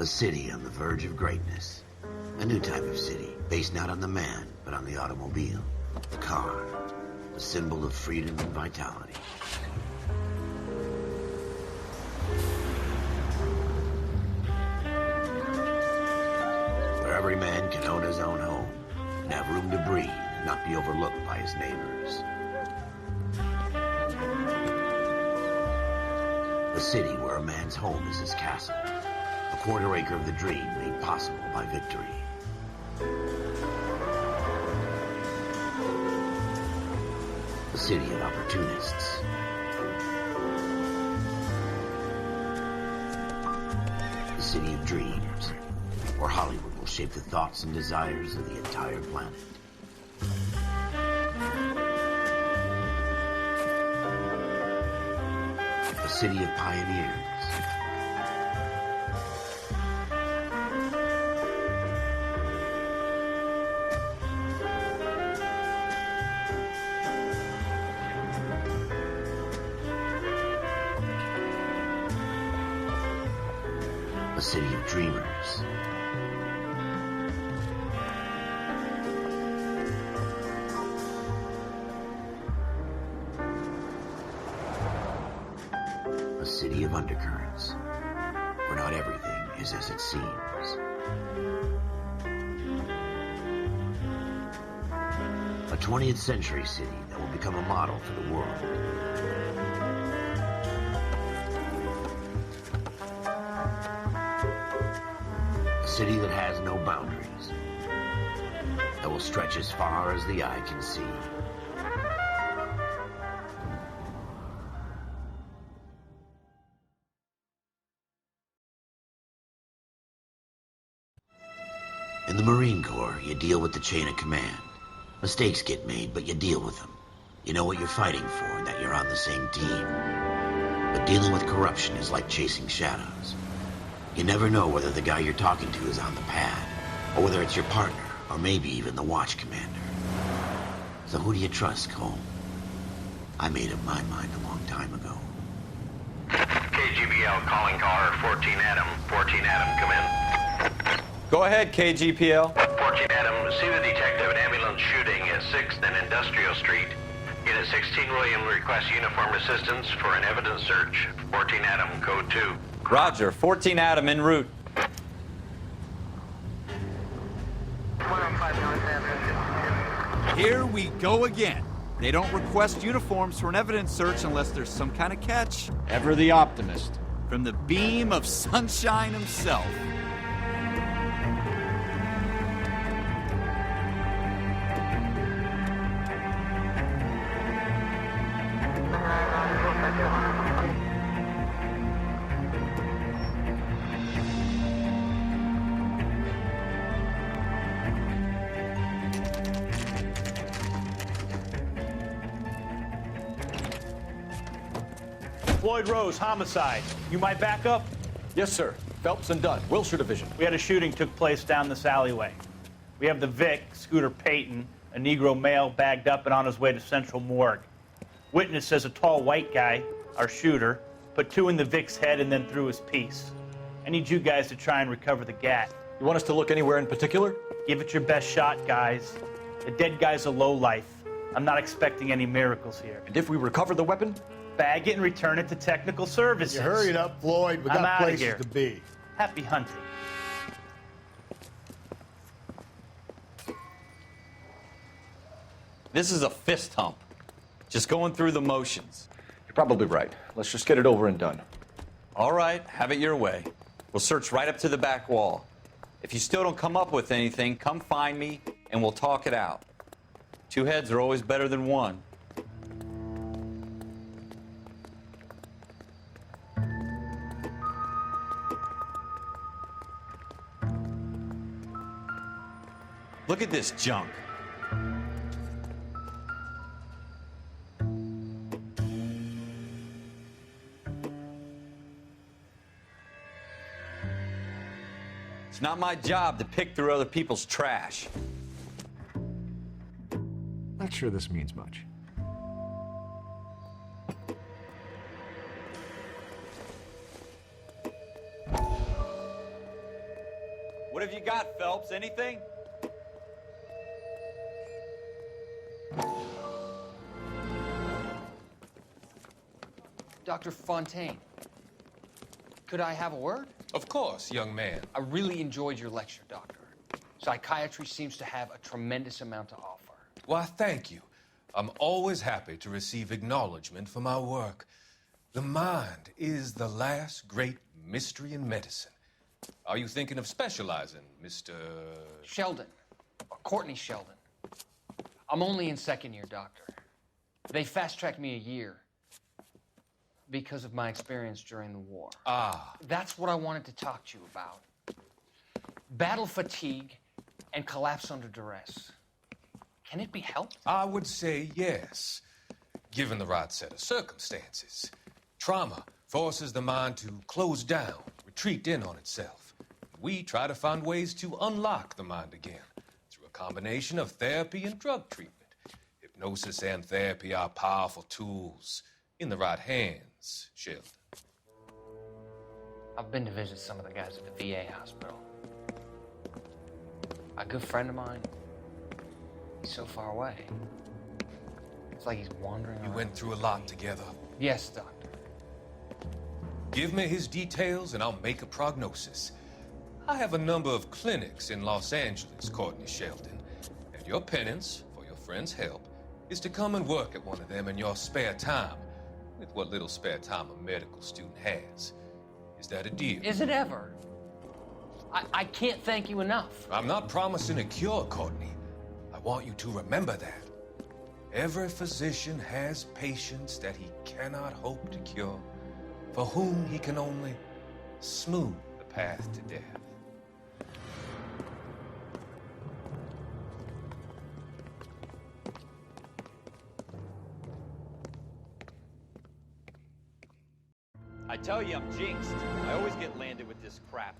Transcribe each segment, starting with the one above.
A city on the verge of greatness. A new type of city, based not on the man, but on the automobile. The car. The symbol of freedom and vitality. Where every man can own his own home, and have room to breathe, and not be overlooked by his neighbors. A city where a man's home is his castle. A quarter acre of the dream made possible by victory. A city of opportunists. A city of dreams, where Hollywood will shape the thoughts and desires of the entire planet. A city of pioneers. A city of dreamers. A city of undercurrents, where not everything is as it seems. A 20th century city that will become a model for the world. A city that has no boundaries, that will stretch as far as the eye can see. In the Marine Corps, you deal with the chain of command. Mistakes get made, but you deal with them. You know what you're fighting for and that you're on the same team. But dealing with corruption is like chasing shadows. You never know whether the guy you're talking to is on the pad, or whether it's your partner, or maybe even the watch commander. So who do you trust, Cole? I made up my mind a long time ago. KGBL calling caller 14 Adam. 14 Adam, come in. Go ahead, KGPL. 14 Adam, see the detective, an ambulance shooting at 6th and Industrial Street. Unit 16 William requests uniformed assistance for an evidence search. 14 Adam, code 2. Roger, 14 Adam en route. Here we go again. They don't request uniforms for an evidence search unless there's some kind of catch. Ever the optimist. From the beam of sunshine himself. Floyd Rose, homicide. You might back up? Yes, sir. Phelps and Dunn, Wilshire Division. We had a shooting took place down this alleyway. We have the Vic, Scooter Payton, a Negro male bagged up and on his way to Central Morgue. Witness says a tall white guy, our shooter, put 2 in the Vic's head and then threw his piece. I need you guys to try and recover the gat. You want us to look anywhere in particular? Give it your best shot, guys. The dead guy's a lowlife. I'm not expecting any miracles here. And if we recover the weapon? Bag it and return it to technical services. You hurried up, Floyd. We I'm got outta places here. to be. Happy hunting. This is a fist hump. Just going through the motions. You're probably right. Let's just get it over and done. All right, have it your way. We'll search right up to the back wall. If you still don't come up with anything, come find me and we'll talk it out. 2 heads are always better than 1. Look at this junk. It's not my job to pick through other people's trash. Not sure this means much. What have you got, Phelps? Anything? Dr. Fontaine, could I have a word? Of course, young man. I really enjoyed your lecture, Doctor. Psychiatry seems to have a tremendous amount to offer. Why, thank you. I'm always happy to receive acknowledgement for my work. The mind is the last great mystery in medicine. Are you thinking of specializing, Mr. Sheldon, or Courtney Sheldon. I'm only in second year, Doctor. They fast-tracked me a year because of my experience during the war. Ah. That's what I wanted to talk to you about. Battle fatigue and collapse under duress. Can it be helped? I would say yes, given the right set of circumstances. Trauma forces the mind to close down, retreat in on itself. We try to find ways to unlock the mind again through a combination of therapy and drug treatment. Hypnosis and therapy are powerful tools in the right hands, Sheldon. I've been to visit some of the guys at the VA hospital. A good friend of mine, he's so far away. It's like he's wandering around. We went through a lot together. Yes, Doctor. Give me his details and I'll make a prognosis. I have a number of clinics in Los Angeles, Courtney Sheldon, and your penance, for your friend's help, is to come and work at one of them in your spare time, with what little spare time a medical student has. Is that a deal? Is it ever? I can't thank you enough. I'm not promising a cure, Courtney. I want you to remember that. Every physician has patients that he cannot hope to cure, for whom he can only smooth the path to death. I tell you, I'm jinxed. I always get landed with this crap.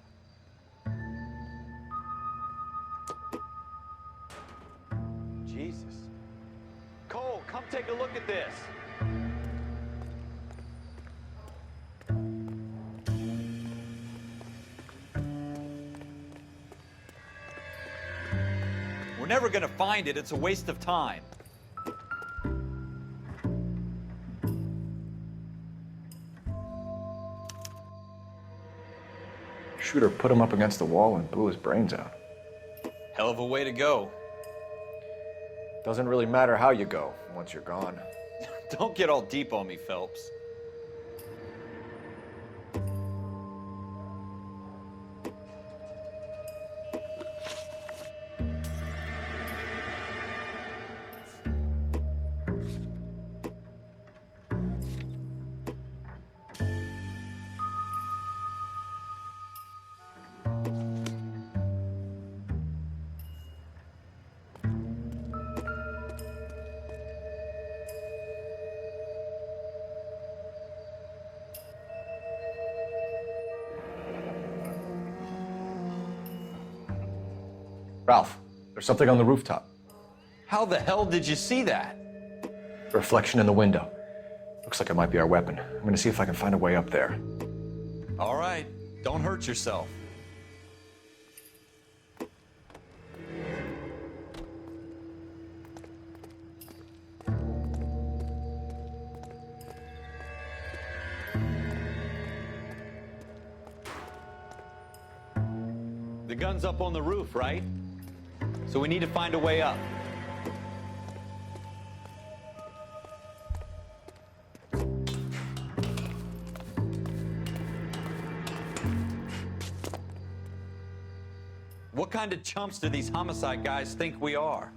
Jesus. Cole, come take a look at this. We're never gonna find it. It's a waste of time. Shooter put him up against the wall and blew his brains out. Hell of a way to go. Doesn't really matter how you go once you're gone. Don't get all deep on me, Phelps. Ralph, there's something on the rooftop. How the hell did you see that? Reflection in the window. Looks like it might be our weapon. I'm gonna see if I can find a way up there. All right, don't hurt yourself. The gun's up on the roof, right? So we need to find a way up. What kind of chumps do these homicide guys think we are?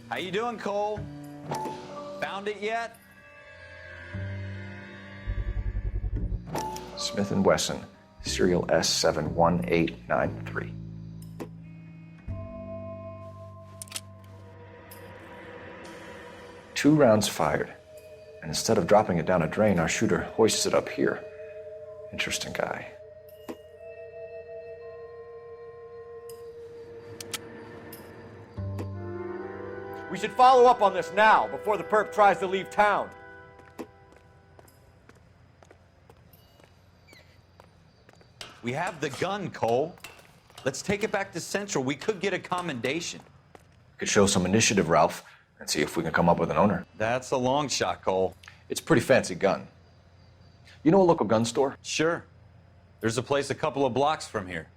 How you doing, Cole? Found it yet? Smith & Wesson, serial S71893. Two rounds fired, and instead of dropping it down a drain, our shooter hoists it up here. Interesting guy. We should follow up on this now, before the perp tries to leave town. We have the gun, Cole. Let's take it back to Central. We could get a commendation. Could show some initiative, Ralph, and see if we can come up with an owner. That's a long shot, Cole. It's a pretty fancy gun. You know a local gun store? Sure. There's a place a couple of blocks from here.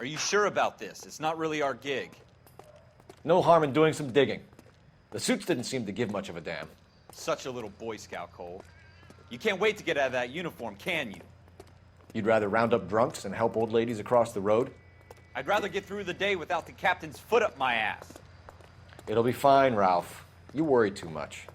Are you sure about this? It's not really our gig. No harm in doing some digging. The suits didn't seem to give much of a damn. Such a little Boy Scout, Cole. You can't wait to get out of that uniform, can you? You'd rather round up drunks than help old ladies across the road? I'd rather get through the day without the captain's foot up my ass. It'll be fine, Ralph. You worry too much.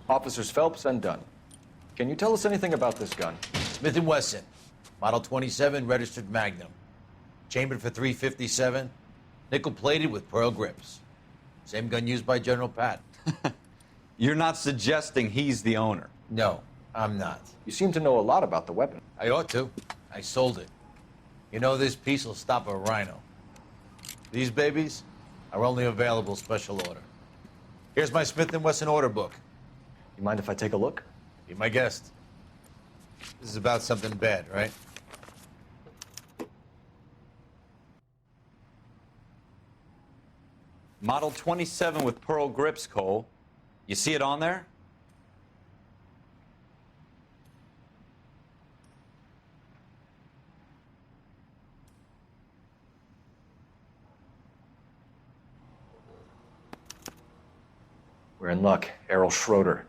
Officers Phelps and Dunn. Can you tell us anything about this gun? Smith & Wesson, Model 27, registered Magnum. Chambered for .357, nickel-plated with pearl grips. Same gun used by General Patton. You're not suggesting he's the owner? No, I'm not. You seem to know a lot about the weapon. I ought to. I sold it. You know, this piece will stop a rhino. These babies are only available special order. Here's my Smith & Wesson order book. You mind if I take a look? Be my guest. This is about something bad, right? Model 27 with pearl grips, Cole. You see it on there? We're in luck. Errol Schroeder,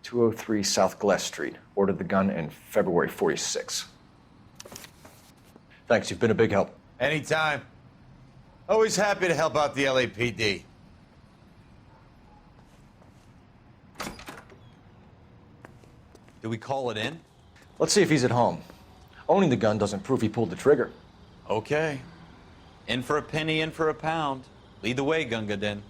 203 South Glass Street. Ordered the gun in February '46. Thanks, you've been a big help. Anytime. Always happy to help out the LAPD. Do we call it in? Let's see if he's at home. Owning the gun doesn't prove he pulled the trigger. Okay. In for a penny, in for a pound. Lead the way, Gunga Din.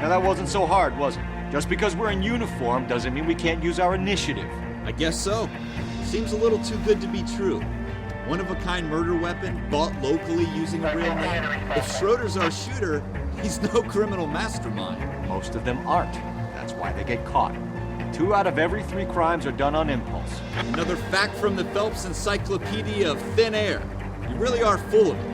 Now that wasn't so hard, was it? Just because we're in uniform doesn't mean we can't use our initiative. I guess so. Seems a little too good to be true. One-of-a-kind murder weapon, bought locally using a real name. If Schroeder's our shooter, he's no criminal mastermind. Most of them aren't. That's why they get caught. 2 out of every 3 crimes are done on impulse. Another fact from the Phelps Encyclopedia of Thin Air. You really are full of it.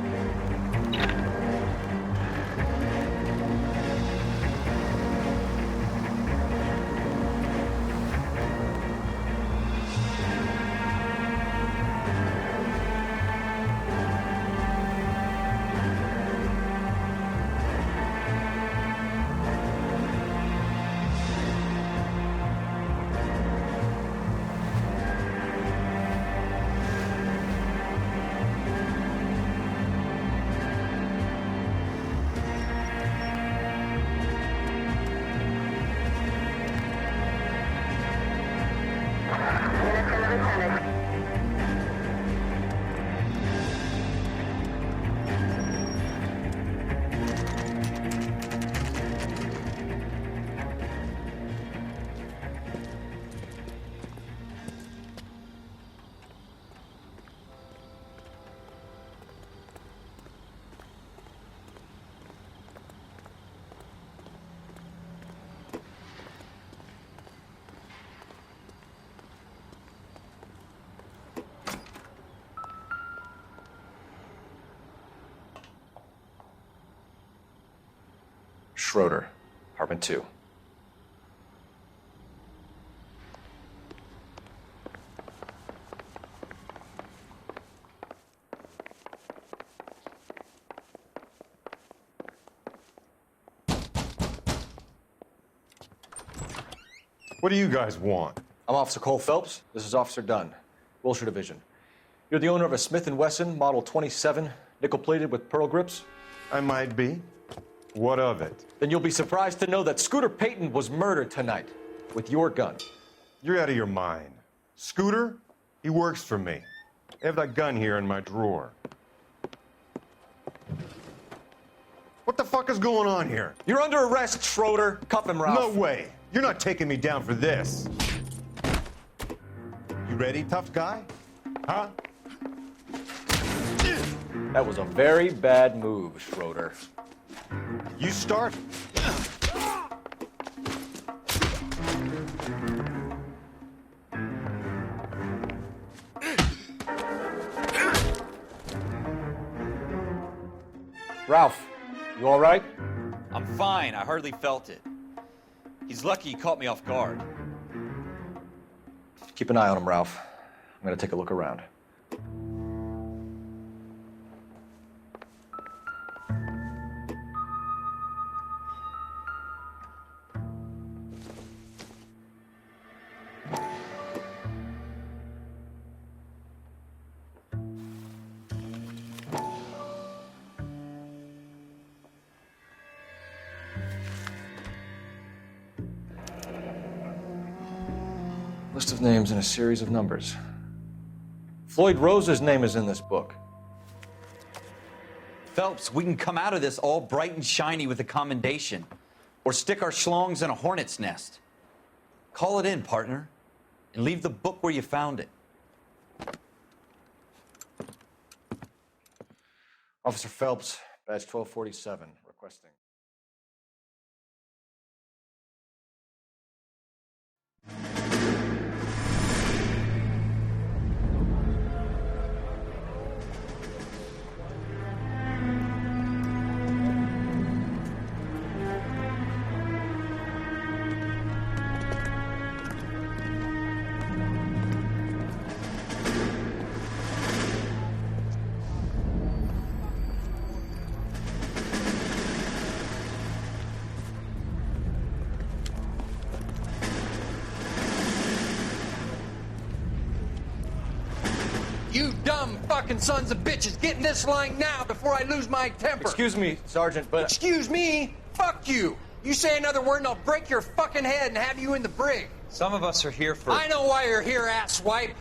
Schroeder, apartment 2. What do you guys want? I'm Officer Cole Phelps. This is Officer Dunn, Wilshire Division. You're the owner of a Smith & Wesson Model 27, nickel-plated with pearl grips? I might be. What of it? Then you'll be surprised to know that Scooter Payton was murdered tonight with your gun. You're out of your mind. Scooter? He works for me. I have that gun here in my drawer. What the fuck is going on here? You're under arrest, Schroeder. Cuff him, Ralph. No way. You're not taking me down for this. You ready, tough guy? Huh? That was a very bad move, Schroeder. You start. Ralph, you all right? I'm fine. I hardly felt it. He's lucky he caught me off guard. Keep an eye on him, Ralph. I'm gonna take a look around. List of names and a series of numbers. Floyd Rose's name is in this book. Phelps, we can come out of this all bright and shiny with a commendation. Or stick our schlongs in a hornet's nest. Call it in, partner. And leave the book where you found it. Officer Phelps, badge 1247, requesting. dumb fucking sons of bitches. Get in this line now before I lose my temper. Excuse me, Sergeant, but... Excuse me? Fuck you. You say another word and I'll break your fucking head and have you in the brig. Some of us are here for... I know why you're here, asswipe.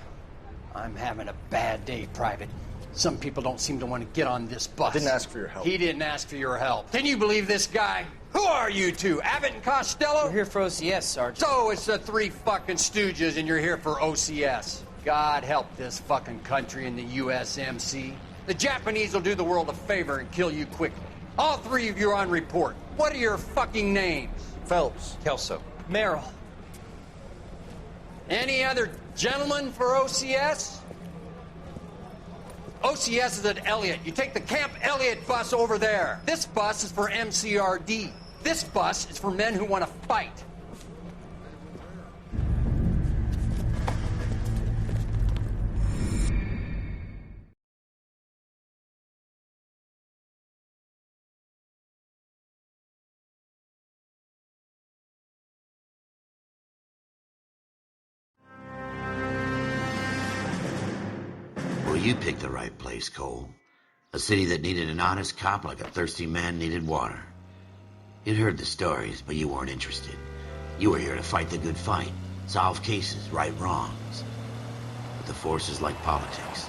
I'm having a bad day, Private. Some people don't seem to want to get on this bus. I didn't ask for your help. He didn't ask for your help. Can you believe this guy? Who are you two? Abbott and Costello? We're here for OCS, Sergeant. So it's the three fucking stooges and you're here for OCS. God help this fucking country and the USMC. The Japanese will do the world a favor and kill you quickly. All three of you are on report. What are your fucking names? Phelps. Kelso. Merrill. Any other gentlemen for OCS? OCS is at Elliott. You take the Camp Elliott bus over there. This bus is for MCRD. This bus is for men who want to fight. Well, you picked the right place, Cole. A city that needed an honest cop like a thirsty man needed water. You'd heard the stories, but you weren't interested. You were here to fight the good fight, solve cases, right wrongs. But the force is like politics.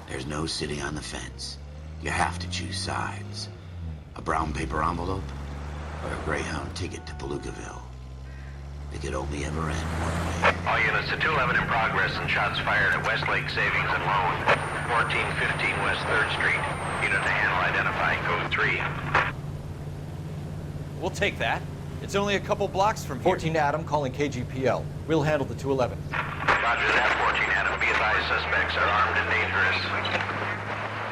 There's no sitting on the fence. You have to choose sides. A brown paper envelope or a Greyhound ticket to Palookaville. It could only ever end one way. All units to 211 in progress and shots fired at Westlake Savings and Loan, 1415 West 3rd Street. Unit to handle identifying code 3. We'll take that. It's only a couple blocks from here. 14 Adam calling KGPL. We'll handle the 211. Roger that, 14 Adam. Be advised, suspects are armed and dangerous.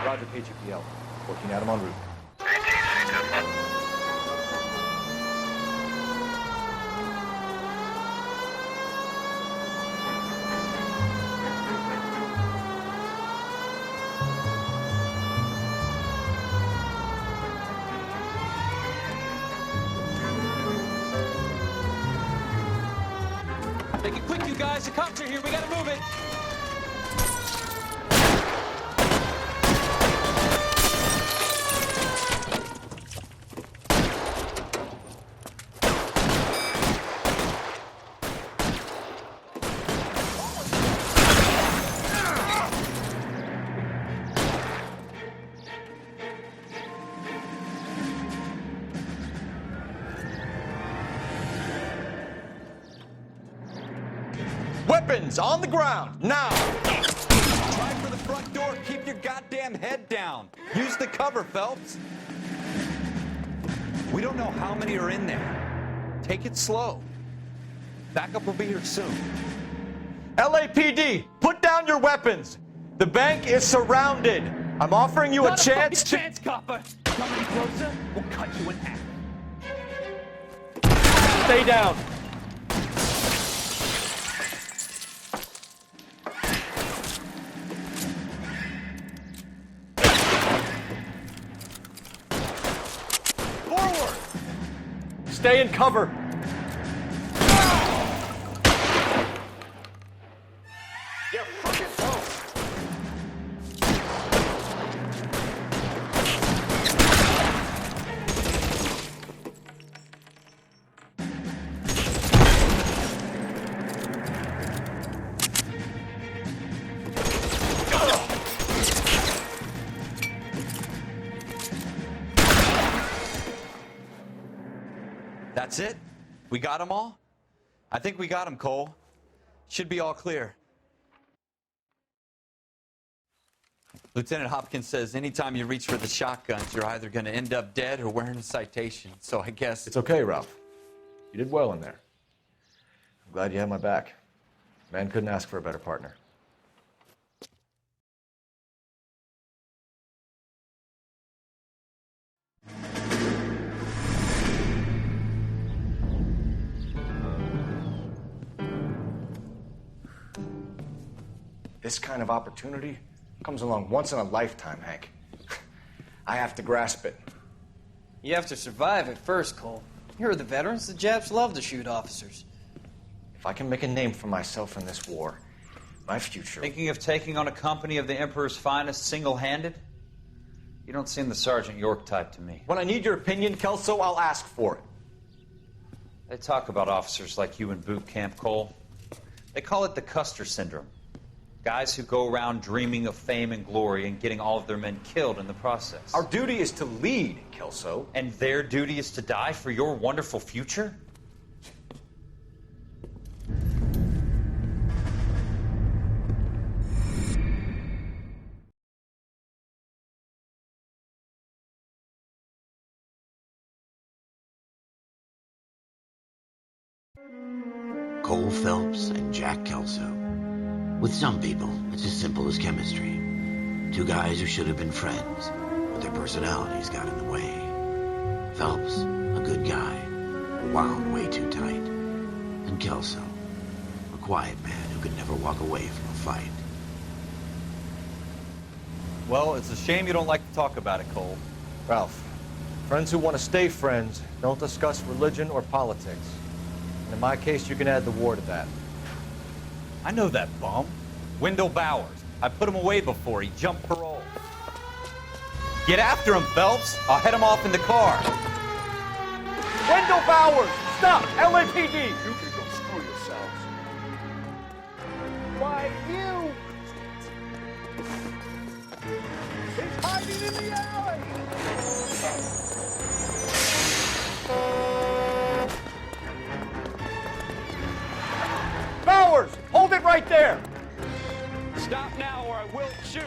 Roger, KGPL. 14 Adam en route. 18C2. Make it quick, you guys. The cops are here. We gotta move it. Weapons on the ground, now! Try for the front door. Keep your goddamn head down. Use the cover, Phelps. We don't know how many are in there. Take it slow. Backup will be here soon. LAPD, put down your weapons! The bank is surrounded! I'm offering you a chance to... chance, copper! Come any closer, we'll cut you in half. Stay down! Forward! Stay in cover! You're fucking toast! That's it? We got them all? I think we got them, Cole. Should be all clear. Lieutenant Hopkins says anytime you reach for the shotguns, you're either going to end up dead or wearing a citation. So I guess... It's okay, Ralph. You did well in there. I'm glad you had my back. Man couldn't ask for a better partner. This kind of opportunity comes along once in a lifetime, Hank. I have to grasp it. You have to survive at first, Cole. You're the veterans. The Japs love to shoot officers. If I can make a name for myself in this war, My future. Thinking of taking on a company of the Emperor's finest single-handed? You don't seem the Sergeant York type to me. When I need your opinion, Kelso, I'll ask for it. They talk about officers like you in boot camp, Cole. They call it the Custer syndrome. Guys who go around dreaming of fame and glory and getting all of their men killed in the process. Our duty is to lead, Kelso. And their duty is to die for your wonderful future? Cole Phelps and Jack Kelso. With some people, it's as simple as chemistry. Two guys who should have been friends, but their personalities got in the way. Phelps, a good guy, wound way too tight. And Kelso, a quiet man who could never walk away from a fight. Well, it's a shame you don't like to talk about it, Cole. Ralph, friends who want to stay friends don't discuss religion or politics. And in my case, you can add the war to that. I know that bum. Wendell Bowers. I put him away before he jumped parole. Get after him, Phelps. I'll head him off in the car. Wendell Bowers! Stop! LAPD! You can go screw yourselves. Why, you! He's hiding in the alley! Bowers! Hold it right there! Stop now or I will shoot.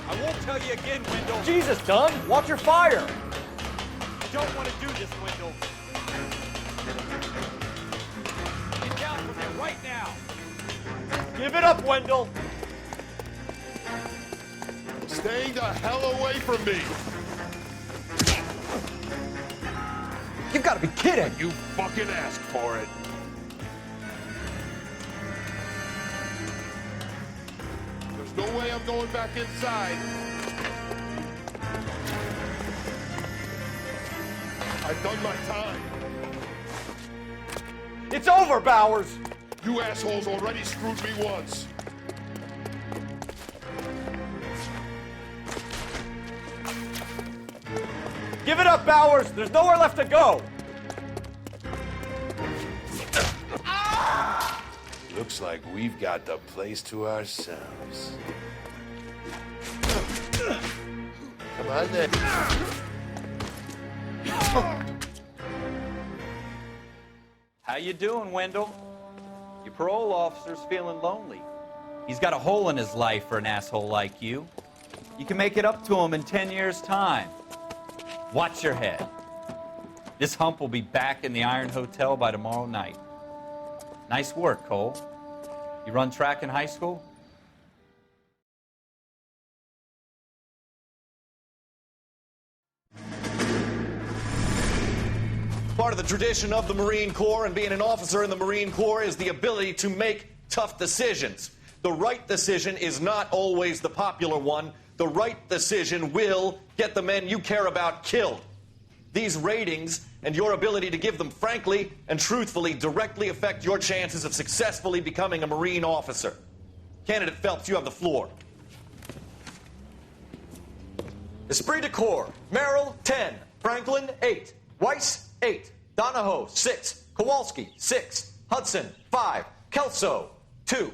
I won't tell you again, Wendell. Jesus, Dunn! Watch your fire! I don't want to do this, Wendell. Get down from there right now. Give it up, Wendell! Stay the hell away from me! You've got to be kidding! You fucking asked for it. There's no way I'm going back inside. I've done my time. It's over, Bowers! You assholes already screwed me once. Give it up, Bowers! There's nowhere left to go! Looks like we've got the place to ourselves. Come on then. How you doing, Wendell? Your parole officer's feeling lonely. He's got a hole in his life for an asshole like you. You can make it up to him in 10 years' time. Watch your head. This hump will be back in the Iron Hotel by tomorrow night. Nice work, Cole. You run track in high school? Part of the tradition of the Marine Corps and being an officer in the Marine Corps is the ability to make tough decisions. The right decision is not always the popular one. The right decision will get the men you care about killed. These ratings and your ability to give them frankly and truthfully directly affect your chances of successfully becoming a Marine officer. Candidate Phelps, you have the floor. Esprit de Corps, Merrill, 10. Franklin, 8. Weiss, 8. Donahoe, 6. Kowalski, 6. Hudson, 5. Kelso, 2.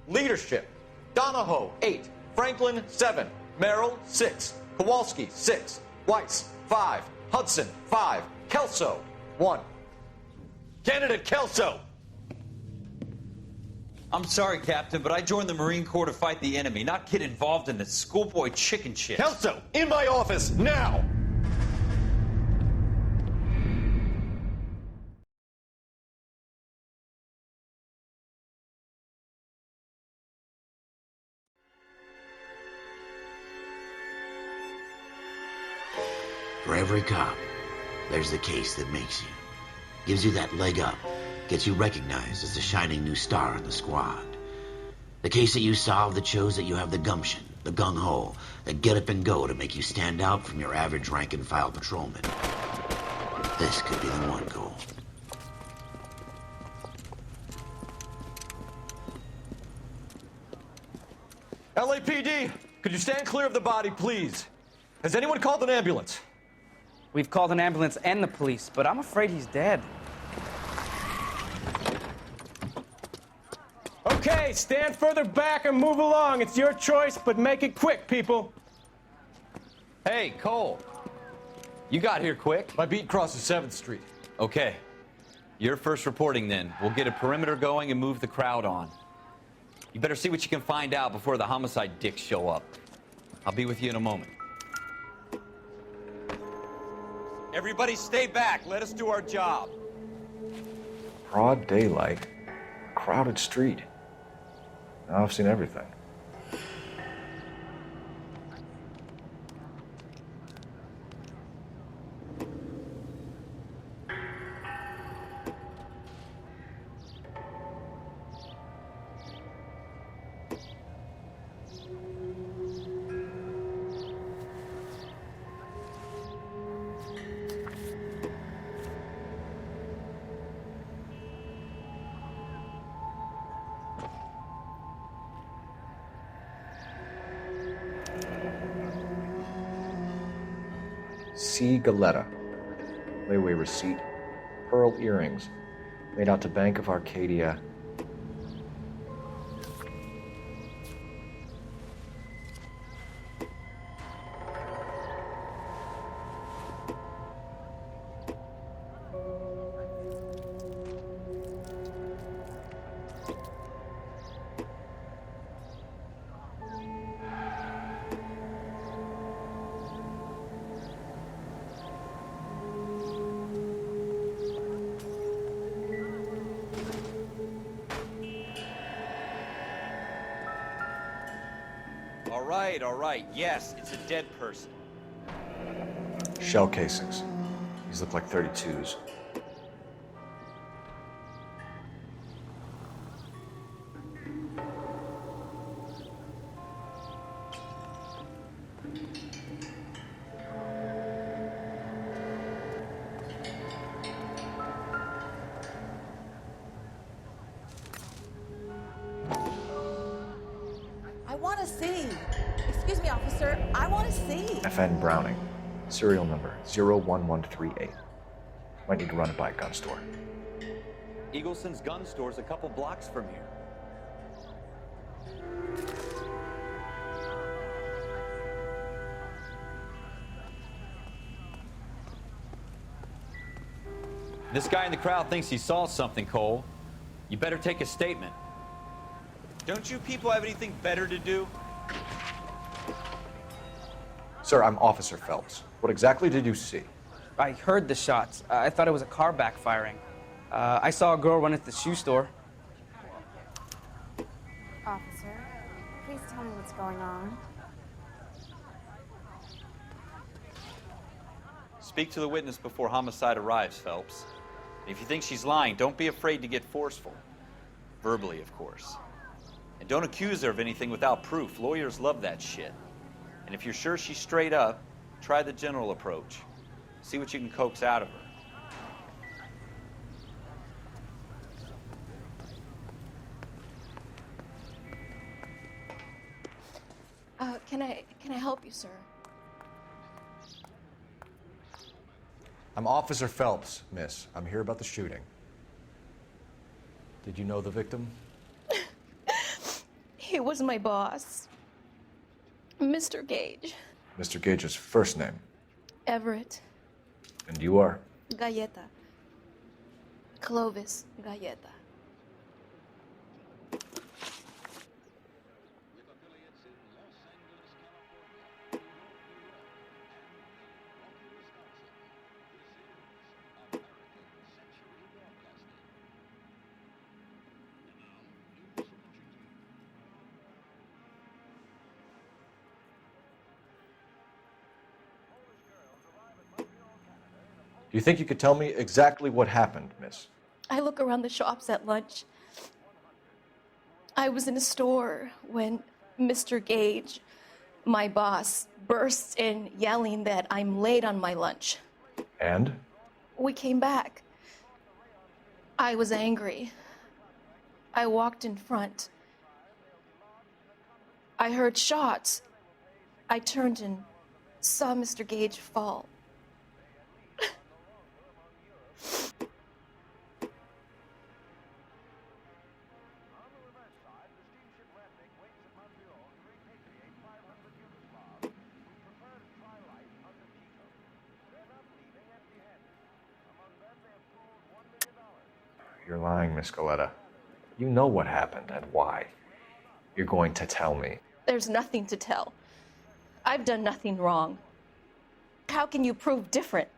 Leadership, Donahoe, 8. Franklin, 7. Merrill, 6. Kowalski, 6. Weiss, 5. Hudson, 5. Kelso, 1. Candidate Kelso! I'm sorry, Captain, but I joined the Marine Corps to fight the enemy, not get involved in this schoolboy chicken shit. Kelso, in my office, now! For every cop, there's the case that makes you. Gives you that leg up. Gets you recognized as the shining new star in the squad. The case that you solve that shows that you have the gumption, the gung-ho, the get up and go to make you stand out from your average rank-and-file patrolman. This could be the one, Cole. LAPD, could you stand clear of the body, please? Has anyone called an ambulance? We've called an ambulance and the police, but I'm afraid he's dead. Okay, stand further back and move along. It's your choice, but make it quick, people. Hey, Cole. You got here quick. My beat crosses 7th Street. Okay. You're first reporting then. We'll get a perimeter going and move the crowd on. You better see what you can find out before the homicide dicks show up. I'll be with you in a moment. Everybody stay back. Let us do our job. Broad daylight. Crowded street. Now I've seen everything. C. Galetta. Layaway receipt. Pearl earrings. Made out to Bank of Arcadia. All right. Yes, it's a dead person. Shell casings. These look like 32s. I want to see. Excuse me, officer. I want to see. FN Browning. Serial number 01138. Might need to run it by a gun store. Eagleson's gun store's a couple blocks from here. This guy in the crowd thinks he saw something, Cole. You better take a statement. Don't you people have anything better to do? Sir, I'm Officer Phelps. What exactly did you see? I heard the shots. I thought it was a car backfiring. I saw a girl run at the shoe store. Officer, please tell me what's going on. Speak to the witness before homicide arrives, Phelps. If you think she's lying, don't be afraid to get forceful. Verbally, of course. And don't accuse her of anything without proof. Lawyers love that shit. And if you're sure she's straight up, try the general approach. See what you can coax out of her. Can I help you, sir? I'm Officer Phelps, miss. I'm here about the shooting. Did you know the victim? He was my boss, Mr. Gage. Mr. Gage's first name. Everett. And you are? Galleta. Clovis Galleta. Do you think you could tell me exactly what happened, miss? I look around the shops at lunch. I was in a store when Mr. Gage, my boss, bursts in yelling that I'm late on my lunch. And? We came back. I was angry. I walked in front. I heard shots. I turned and saw Mr. Gage fall. You're lying, Miss Galetta. You know what happened and why. You're going to tell me. There's nothing to tell. I've done nothing wrong. How can you prove different?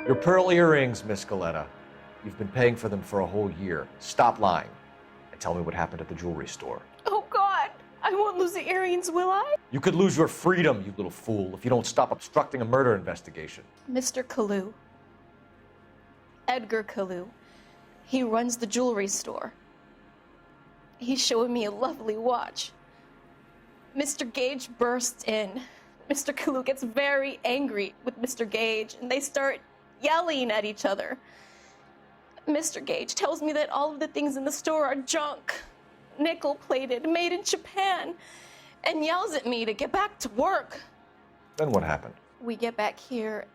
Your pearl earrings, Miss Galetta. You've been paying for them for a whole year. Stop lying and tell me what happened at the jewelry store. Oh, God. I won't lose the earrings, will I? You could lose your freedom, you little fool, if you don't stop obstructing a murder investigation. Mr. Kalu. Edgar Kalu. He runs the jewelry store. He's showing me a lovely watch. Mr. Gage bursts in. Mr. Kalu gets very angry with Mr. Gage, and they start yelling at each other. Mr. Gage tells me that all of the things in the store are junk, nickel-plated, made in Japan, and yells at me to get back to work. Then what happened? We get back here,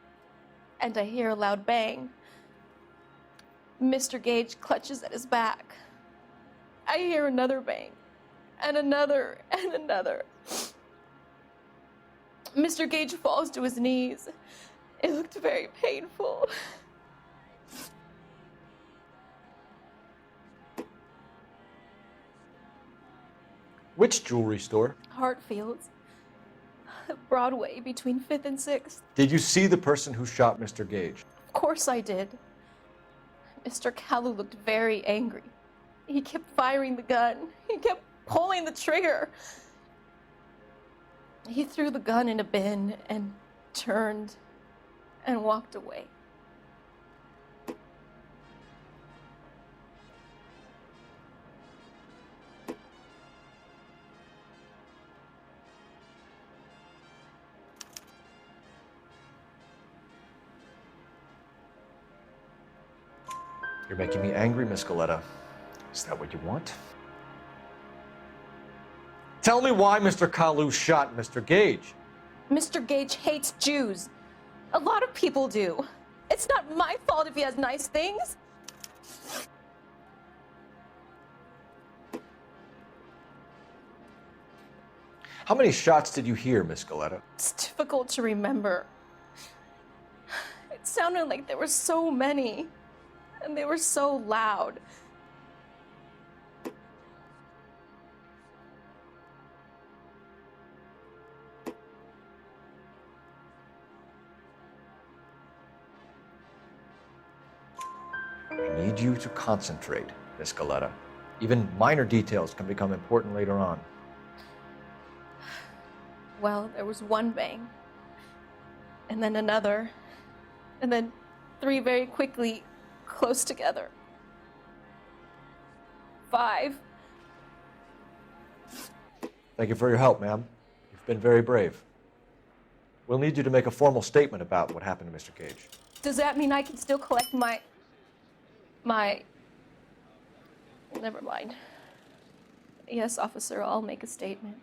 and I hear a loud bang. Mr. Gage clutches at his back. I hear another bang, and another, and another. Mr. Gage falls to his knees. It looked very painful. Which jewelry store? Hartfield's. Broadway, between 5th and 6th. Did you see the person who shot Mr. Gage? Of course I did. Mr. Kalu looked very angry. He kept firing the gun. He kept pulling the trigger. He threw the gun in a bin and turned and walked away. You're making me angry, Miss Galetta. Is that what you want? Tell me why Mr. Kalu shot Mr. Gage. Mr. Gage hates Jews. A lot of people do. It's not my fault if he has nice things. How many shots did you hear, Miss Galetta? It's difficult to remember. It sounded like there were so many, and they were so loud. I need you to concentrate, Miss Galetta. Even minor details can become important later on. Well, there was one bang, and then another, and then 3 very quickly, close together. 5. Thank you for your help, ma'am. You've been very brave. We'll need you to make a formal statement about what happened to Mr. Gage. Does that mean I can still collect my... Never mind. Yes, officer, I'll make a statement.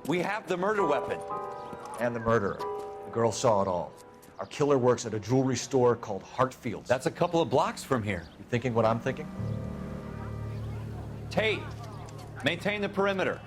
We have the murder weapon. And the murderer. The girl saw it all. Our killer works at a jewelry store called Hartfield's. That's a couple of blocks from here. You thinking what I'm thinking? Tate, maintain the perimeter.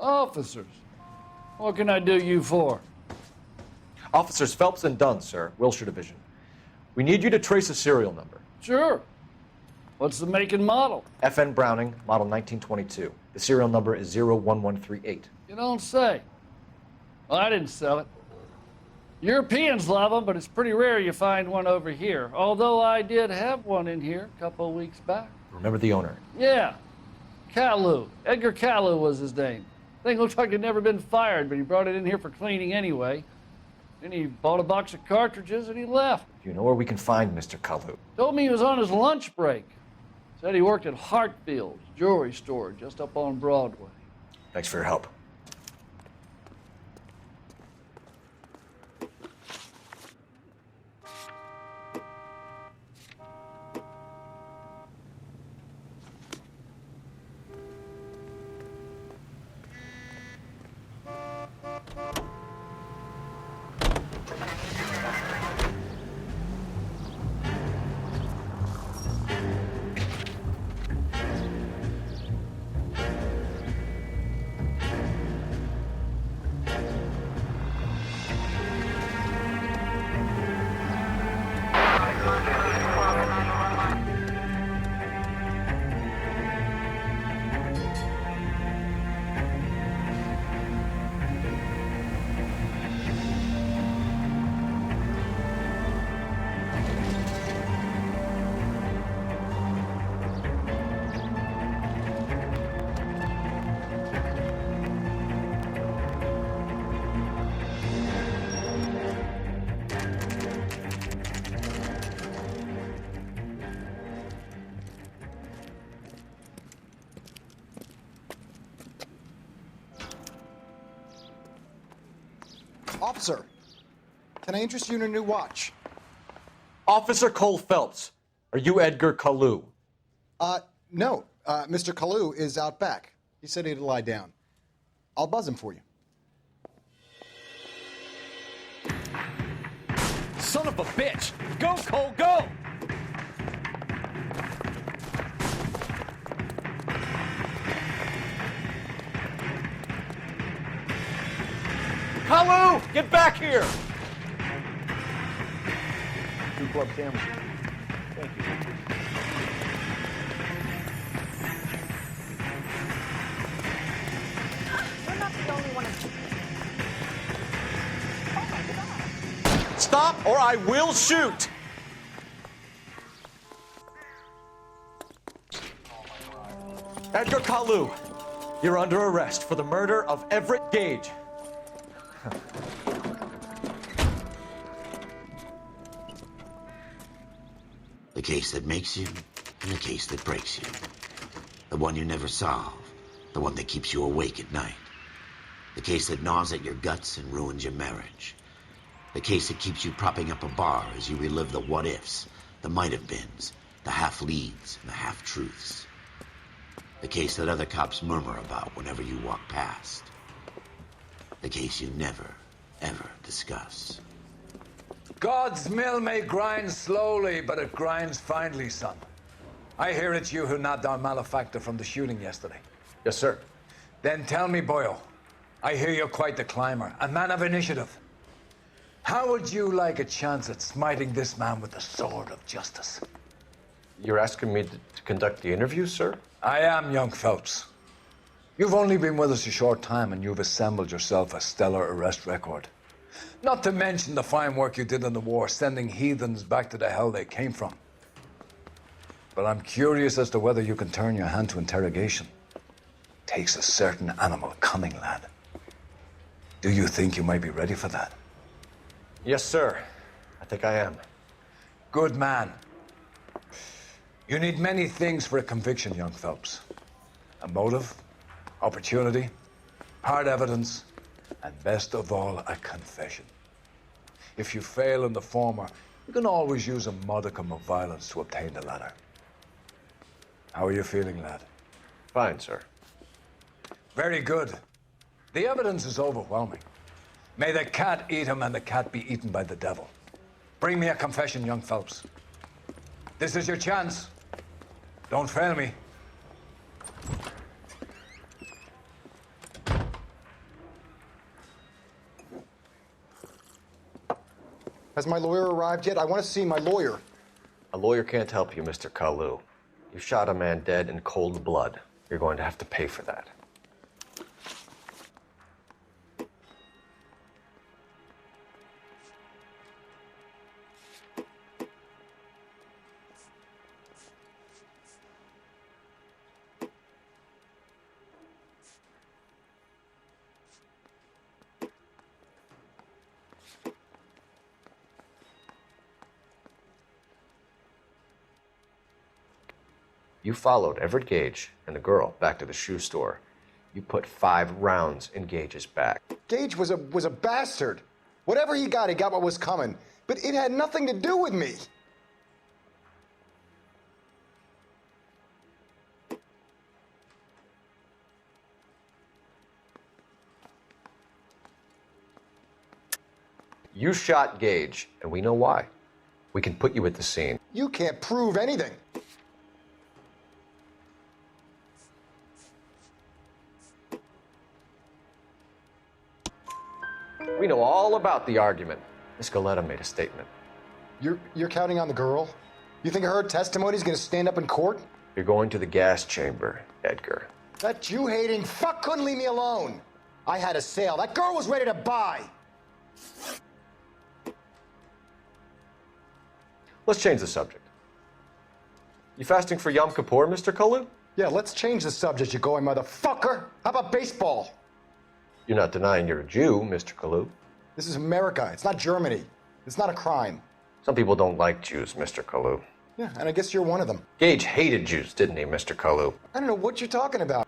Officers, what can I do you for? Officers Phelps and Dunn, sir, Wilshire Division. We need you to trace a serial number. Sure. What's the make and model? FN Browning, model 1922. The serial number is 01138. You don't say. Well, I didn't sell it. Europeans love them, but it's pretty rare you find one over here. Although I did have one in here a couple of weeks back. Remember the owner? Yeah. Kalu. Edgar Kalu was his name. Thing looked like it'd never been fired, but he brought it in here for cleaning anyway. Then he bought a box of cartridges and he left. Do you know where we can find Mr. Kalu? Told me he was on his lunch break. Said he worked at Hartfield's jewelry store just up on Broadway. Thanks for your help. Officer, can I interest you in a new watch? Officer Cole Phelps, are you Edgar Kalu? No. Mr. Kalu is out back. He said he'd lie down. I'll buzz him for you. Son of a bitch! Go, Cole, go! Kalu, get back here! 2 club cameras. Thank you. We're not the only one. Stop or I will shoot! Edgar Kalu, you're under arrest for the murder of Everett Gage. The case that makes you, and the case that breaks you. The one you never solve, the one that keeps you awake at night. The case that gnaws at your guts and ruins your marriage. The case that keeps you propping up a bar as you relive the what-ifs, the might-have-beens, the half-leads, and the half-truths. The case that other cops murmur about whenever you walk past. The case you never, ever discuss. God's mill may grind slowly, but it grinds finely, son. I hear it's you who nabbed our malefactor from the shooting yesterday. Yes, sir. Then tell me, boyo, I hear you're quite the climber, a man of initiative. How would you like a chance at smiting this man with the sword of justice? You're asking me to conduct the interview, sir? I am, young Phelps. You've only been with us a short time, and you've assembled yourself a stellar arrest record. Not to mention the fine work you did in the war, sending heathens back to the hell they came from. But I'm curious as to whether you can turn your hand to interrogation. takes a certain animal cunning, lad. Do you think you might be ready for that? Yes, sir. I think I am. Good man. You need many things for a conviction, young Phelps. A motive, opportunity, hard evidence, and best of all, a confession. If you fail in the former, you can always use a modicum of violence to obtain the latter. How are you feeling, lad? Fine, sir. Very good. The evidence is overwhelming. May the cat eat him and the cat be eaten by the devil. Bring me a confession, young Phelps. This is your chance. Don't fail me. Has my lawyer arrived yet? I want to see my lawyer. A lawyer can't help you, Mr. Kalu. You shot a man dead in cold blood. You're going to have to pay for that. You followed Everett Gage and the girl back to the shoe store. You put 5 rounds in Gage's back. Gage was a bastard. Whatever he got what was coming. But it had nothing to do with me. You shot Gage, and we know why. We can put you at the scene. You can't prove anything. We know all about the argument. Miss Galetta made a statement. You're counting on the girl? You think her testimony's gonna stand up in court? You're going to the gas chamber, Edgar. That Jew-hating fuck couldn't leave me alone. I had a sale. That girl was ready to buy. Let's change the subject. You fasting for Yom Kippur, Mr. Kalu? Yeah, let's change the subject, you going motherfucker. How about baseball? You're not denying you're a Jew, Mr. Kalu. This is America. It's not Germany. It's not a crime. Some people don't like Jews, Mr. Kalu. Yeah, and I guess you're one of them. Gage hated Jews, didn't he, Mr. Kalu? I don't know what you're talking about.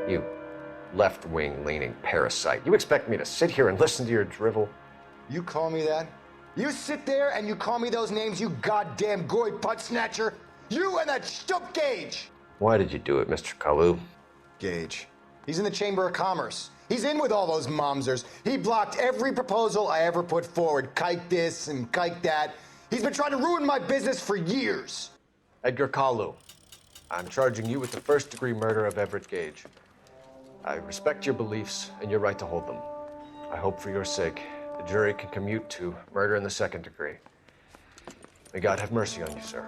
You left-wing leaning parasite. You expect me to sit here and listen to your drivel? You call me that? You sit there and you call me those names, you goddamn goy putt snatcher? You and that stup Gage! Why did you do it, Mr. Kalu? Gage. He's in the Chamber of Commerce. He's in with all those momsers. He blocked every proposal I ever put forward. Kike this and kike that. He's been trying to ruin my business for years. Edgar Kalu, I'm charging you with the first-degree murder of Everett Gage. I respect your beliefs and your right to hold them. I hope for your sake the jury can commute to murder in the second degree. May God have mercy on you, sir.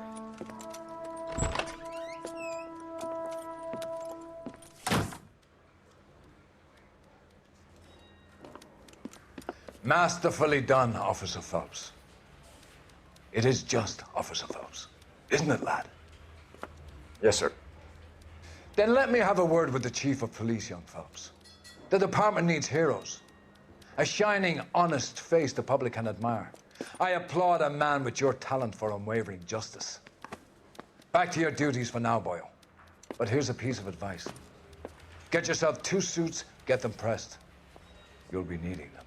Masterfully done, Officer Phelps. It is just Officer Phelps, isn't it, lad? Yes, sir. Then let me have a word with the Chief of Police, young Phelps. The department needs heroes. A shining, honest face the public can admire. I applaud a man with your talent for unwavering justice. Back to your duties for now, boyo. But here's a piece of advice. Get yourself 2 suits, get them pressed. You'll be needing them.